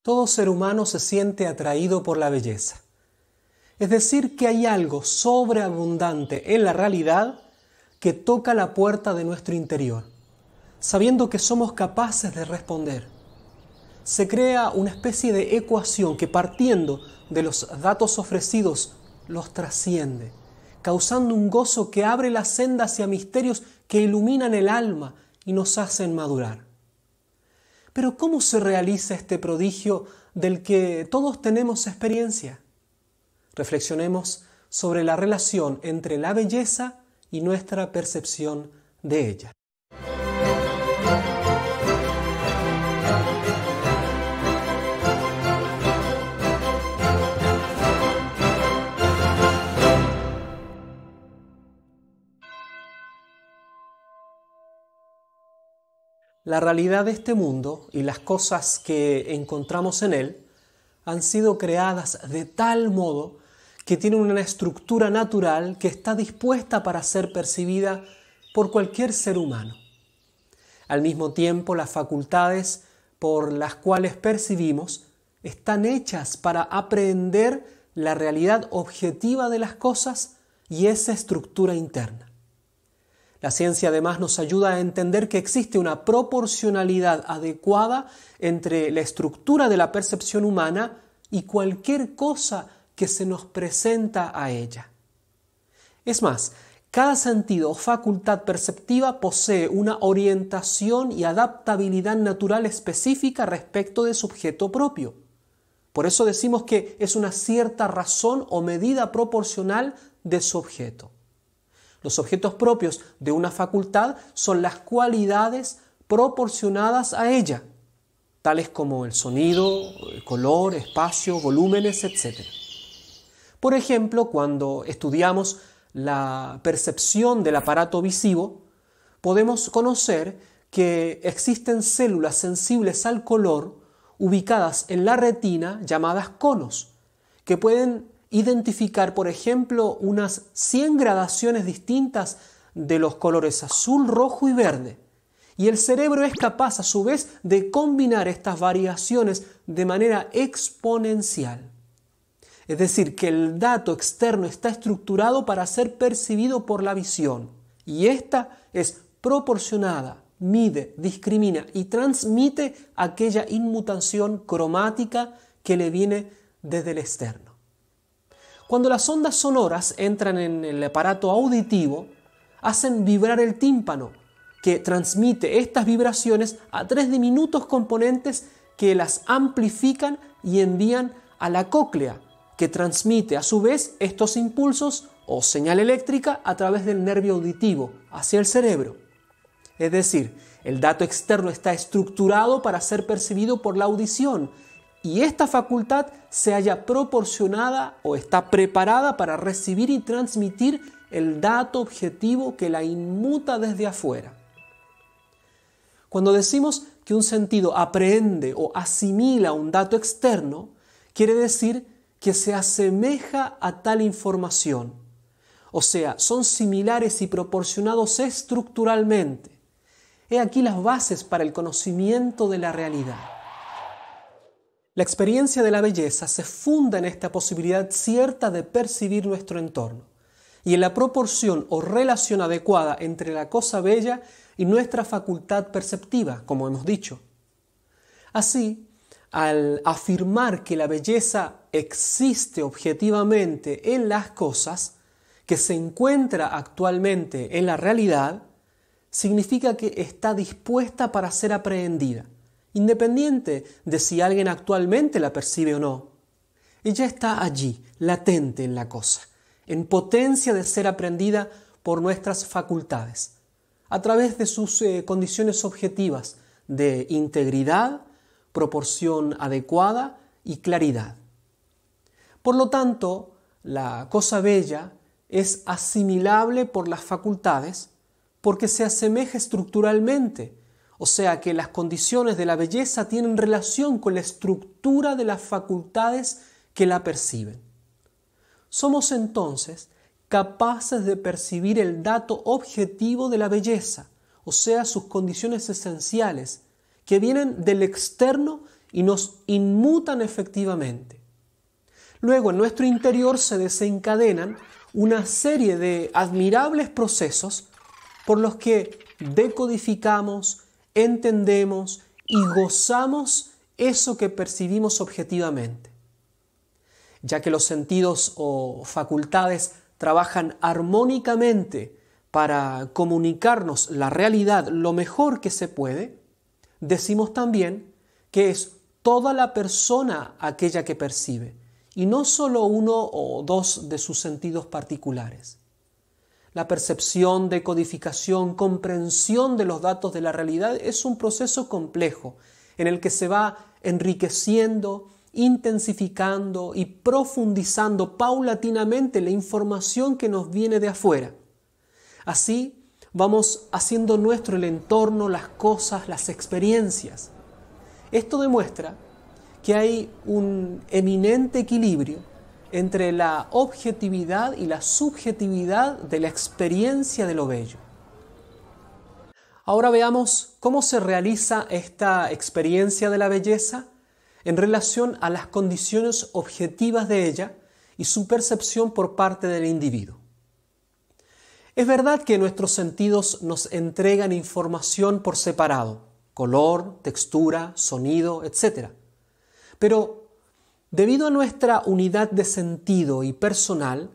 Todo ser humano se siente atraído por la belleza. Es decir, que hay algo sobreabundante en la realidad que toca la puerta de nuestro interior, sabiendo que somos capaces de responder. Se crea una especie de ecuación que, partiendo de los datos ofrecidos, los trasciende, causando un gozo que abre la senda hacia misterios que iluminan el alma y nos hacen madurar. Pero ¿cómo se realiza este prodigio del que todos tenemos experiencia? Reflexionemos sobre la relación entre la belleza y nuestra percepción de ella. La realidad de este mundo y las cosas que encontramos en él han sido creadas de tal modo que tienen una estructura natural que está dispuesta para ser percibida por cualquier ser humano. Al mismo tiempo, las facultades por las cuales percibimos están hechas para aprehender la realidad objetiva de las cosas y esa estructura interna. La ciencia además nos ayuda a entender que existe una proporcionalidad adecuada entre la estructura de la percepción humana y cualquier cosa que se nos presenta a ella. Es más, cada sentido o facultad perceptiva posee una orientación y adaptabilidad natural específica respecto de su objeto propio. Por eso decimos que es una cierta razón o medida proporcional de su objeto. Los objetos propios de una facultad son las cualidades proporcionadas a ella, tales como el sonido, el color, espacio, volúmenes, etc. Por ejemplo, cuando estudiamos la percepción del aparato visivo, podemos conocer que existen células sensibles al color ubicadas en la retina llamadas conos, que pueden identificar, por ejemplo, unas 100 gradaciones distintas de los colores azul, rojo y verde. Y el cerebro es capaz, a su vez, de combinar estas variaciones de manera exponencial. Es decir, que el dato externo está estructurado para ser percibido por la visión. Y esta es proporcionada, mide, discrimina y transmite aquella inmutación cromática que le viene desde el externo. Cuando las ondas sonoras entran en el aparato auditivo, hacen vibrar el tímpano, que transmite estas vibraciones a 3 diminutos componentes que las amplifican y envían a la cóclea, que transmite a su vez estos impulsos o señal eléctrica a través del nervio auditivo hacia el cerebro. Es decir, el dato externo está estructurado para ser percibido por la audición, y esta facultad se halla proporcionada o está preparada para recibir y transmitir el dato objetivo que la inmuta desde afuera. Cuando decimos que un sentido aprehende o asimila un dato externo, quiere decir que se asemeja a tal información, o sea, son similares y proporcionados estructuralmente. He aquí las bases para el conocimiento de la realidad. La experiencia de la belleza se funda en esta posibilidad cierta de percibir nuestro entorno y en la proporción o relación adecuada entre la cosa bella y nuestra facultad perceptiva, como hemos dicho. Así, al afirmar que la belleza existe objetivamente en las cosas, que se encuentra actualmente en la realidad, significa que está dispuesta para ser aprehendida, independiente de si alguien actualmente la percibe o no. Ella está allí, latente en la cosa, en potencia de ser aprendida por nuestras facultades, a través de sus condiciones objetivas de integridad, proporción adecuada y claridad. Por lo tanto, la cosa bella es asimilable por las facultades porque se asemeja estructuralmente, o sea que las condiciones de la belleza tienen relación con la estructura de las facultades que la perciben. Somos entonces capaces de percibir el dato objetivo de la belleza, o sea sus condiciones esenciales, que vienen del externo y nos inmutan efectivamente. Luego, en nuestro interior se desencadenan una serie de admirables procesos por los que decodificamos, entendemos y gozamos eso que percibimos objetivamente. Ya que los sentidos o facultades trabajan armónicamente para comunicarnos la realidad lo mejor que se puede, decimos también que es toda la persona aquella que percibe, y no solo uno o dos de sus sentidos particulares. La percepción, decodificación, comprensión de los datos de la realidad es un proceso complejo en el que se va enriqueciendo, intensificando y profundizando paulatinamente la información que nos viene de afuera. Así vamos haciendo nuestro el entorno, las cosas, las experiencias. Esto demuestra que hay un eminente equilibrio entre la objetividad y la subjetividad de la experiencia de lo bello. Ahora veamos cómo se realiza esta experiencia de la belleza en relación a las condiciones objetivas de ella y su percepción por parte del individuo. Es verdad que nuestros sentidos nos entregan información por separado, color, textura, sonido, etc. Pero debido a nuestra unidad de sentido y personal,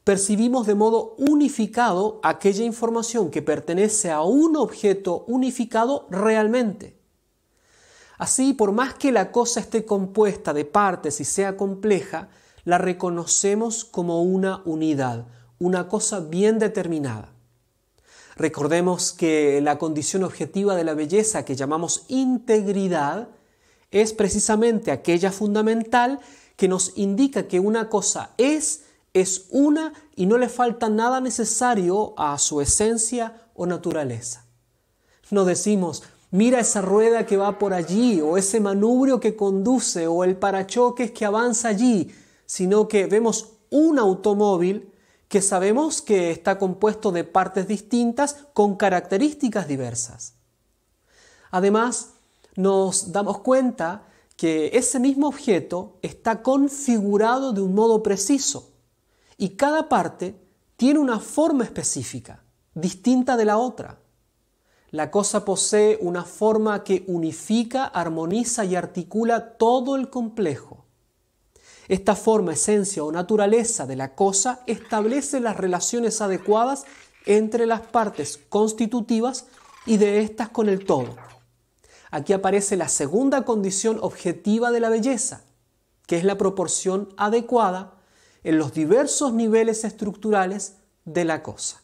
percibimos de modo unificado aquella información que pertenece a un objeto unificado realmente. Así, por más que la cosa esté compuesta de partes y sea compleja, la reconocemos como una unidad, una cosa bien determinada. Recordemos que la condición objetiva de la belleza que llamamos integridad es precisamente aquella fundamental que nos indica que una cosa es una y no le falta nada necesario a su esencia o naturaleza. No decimos, mira esa rueda que va por allí, o ese manubrio que conduce, o el parachoques que avanza allí, sino que vemos un automóvil que sabemos que está compuesto de partes distintas con características diversas. Además, nos damos cuenta que ese mismo objeto está configurado de un modo preciso y cada parte tiene una forma específica, distinta de la otra. La cosa posee una forma que unifica, armoniza y articula todo el complejo. Esta forma, esencia o naturaleza de la cosa establece las relaciones adecuadas entre las partes constitutivas y de éstas con el todo. Aquí aparece la segunda condición objetiva de la belleza, que es la proporción adecuada en los diversos niveles estructurales de la cosa.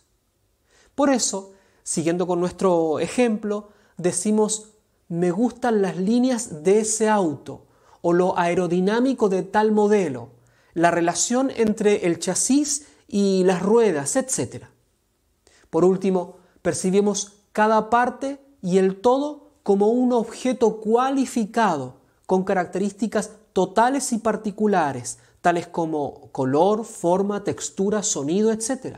Por eso, siguiendo con nuestro ejemplo, decimos, me gustan las líneas de ese auto, o lo aerodinámico de tal modelo, la relación entre el chasis y las ruedas, etc. Por último, percibimos cada parte y el todo como un objeto cualificado con características totales y particulares, tales como color, forma, textura, sonido, etc.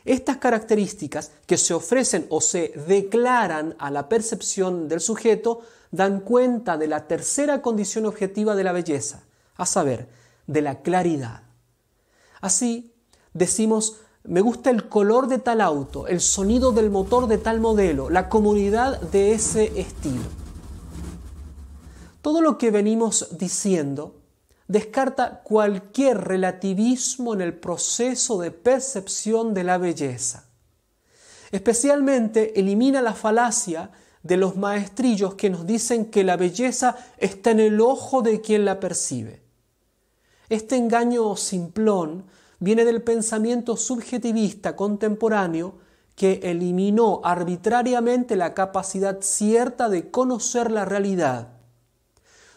Estas características que se ofrecen o se declaran a la percepción del sujeto dan cuenta de la tercera condición objetiva de la belleza, a saber, de la claridad. Así, decimos, me gusta el color de tal auto, el sonido del motor de tal modelo, la comodidad de ese estilo. Todo lo que venimos diciendo descarta cualquier relativismo en el proceso de percepción de la belleza. Especialmente elimina la falacia de los maestrillos que nos dicen que la belleza está en el ojo de quien la percibe. Este engaño simplón viene del pensamiento subjetivista contemporáneo que eliminó arbitrariamente la capacidad cierta de conocer la realidad.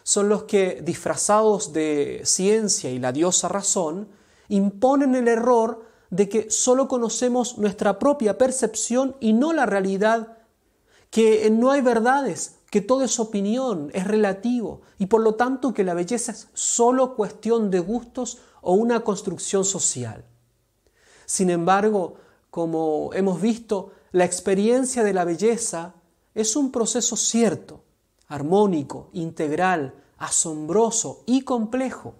Son los que, disfrazados de ciencia y la diosa razón, imponen el error de que solo conocemos nuestra propia percepción y no la realidad, que no hay verdades, que todo es opinión, es relativo, y por lo tanto que la belleza es solo cuestión de gustos o una construcción social. Sin embargo, como hemos visto, la experiencia de la belleza es un proceso cierto, armónico, integral, asombroso y complejo.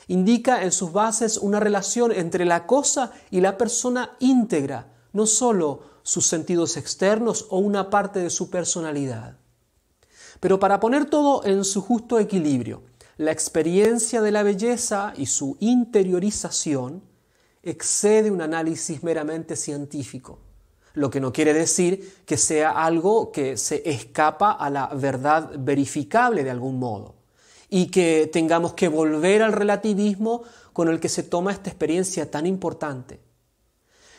Indica en sus bases una relación entre la cosa y la persona íntegra, no solo sus sentidos externos o una parte de su personalidad. Pero para poner todo en su justo equilibrio, la experiencia de la belleza y su interiorización excede un análisis meramente científico, lo que no quiere decir que sea algo que se escapa a la verdad verificable de algún modo y que tengamos que volver al relativismo con el que se toma esta experiencia tan importante.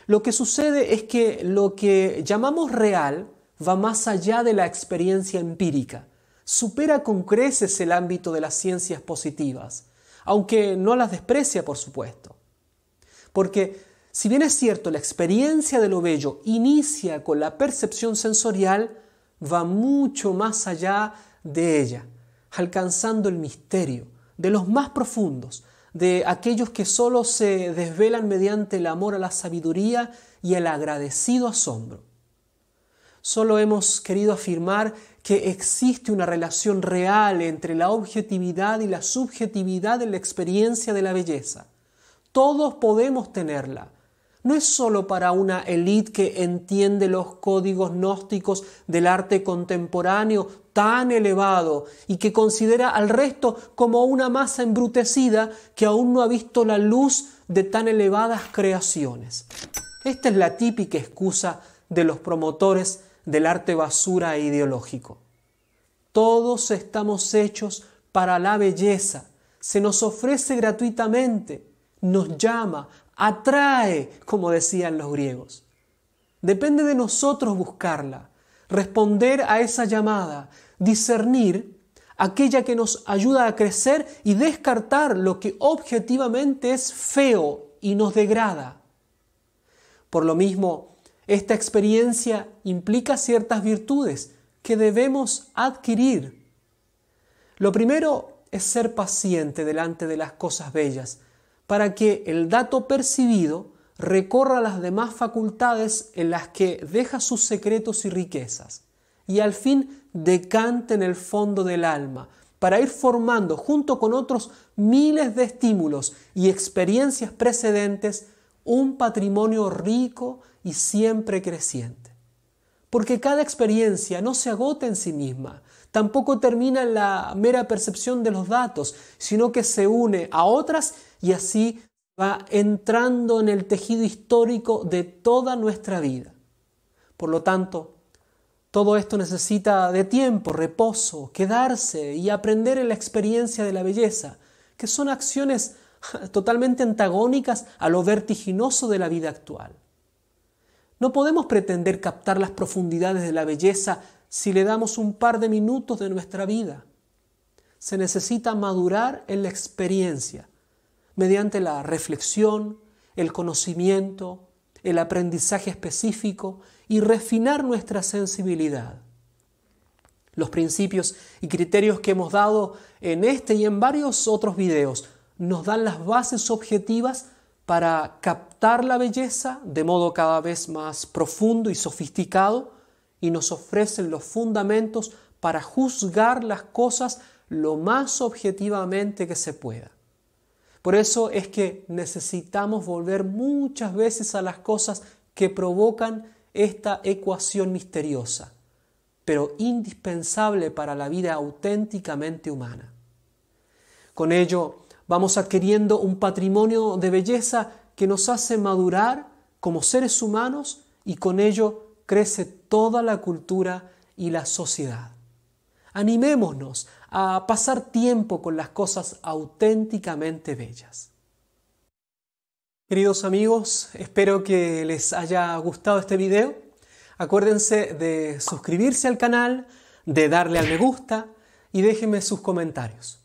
Lo que sucede es que lo que llamamos real va más allá de la experiencia empírica, supera con creces el ámbito de las ciencias positivas, aunque no las desprecia, por supuesto. Porque, si bien es cierto, la experiencia de lo bello inicia con la percepción sensorial, va mucho más allá de ella, alcanzando el misterio de los más profundos, de aquellos que solo se desvelan mediante el amor a la sabiduría y el agradecido asombro. Solo hemos querido afirmar que existe una relación real entre la objetividad y la subjetividad de la experiencia de la belleza. Todos podemos tenerla. No es solo para una élite que entiende los códigos gnósticos del arte contemporáneo tan elevado y que considera al resto como una masa embrutecida que aún no ha visto la luz de tan elevadas creaciones. Esta es la típica excusa de los promotores del arte basura e ideológico. Todos estamos hechos para la belleza, se nos ofrece gratuitamente, nos llama, atrae, como decían los griegos. Depende de nosotros buscarla, responder a esa llamada, discernir aquella que nos ayuda a crecer y descartar lo que objetivamente es feo y nos degrada. Por lo mismo, esta experiencia implica ciertas virtudes que debemos adquirir. Lo primero es ser paciente delante de las cosas bellas, para que el dato percibido recorra las demás facultades en las que deja sus secretos y riquezas, y al fin decante en el fondo del alma, para ir formando, junto con otros miles de estímulos y experiencias precedentes, un patrimonio rico y siempre creciente. Porque cada experiencia no se agota en sí misma, tampoco termina en la mera percepción de los datos, sino que se une a otras y así va entrando en el tejido histórico de toda nuestra vida. Por lo tanto, todo esto necesita de tiempo, reposo, quedarse y aprender en la experiencia de la belleza, que son acciones totalmente antagónicas a lo vertiginoso de la vida actual. No podemos pretender captar las profundidades de la belleza si le damos un par de minutos de nuestra vida. Se necesita madurar en la experiencia, mediante la reflexión, el conocimiento, el aprendizaje específico y refinar nuestra sensibilidad. Los principios y criterios que hemos dado en este y en varios otros videos nos dan las bases objetivas para captar la belleza de modo cada vez más profundo y sofisticado y nos ofrecen los fundamentos para juzgar las cosas lo más objetivamente que se pueda. Por eso es que necesitamos volver muchas veces a las cosas que provocan esta ecuación misteriosa, pero indispensable para la vida auténticamente humana. Con ello, vamos adquiriendo un patrimonio de belleza que nos hace madurar como seres humanos y con ello crece toda la cultura y la sociedad. Animémonos a pasar tiempo con las cosas auténticamente bellas. Queridos amigos, espero que les haya gustado este video. Acuérdense de suscribirse al canal, de darle al me gusta y déjenme sus comentarios.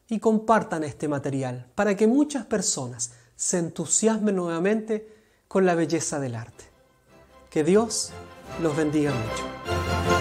Y compartan este material para que muchas personas se entusiasmen nuevamente con la belleza del arte. Que Dios los bendiga mucho.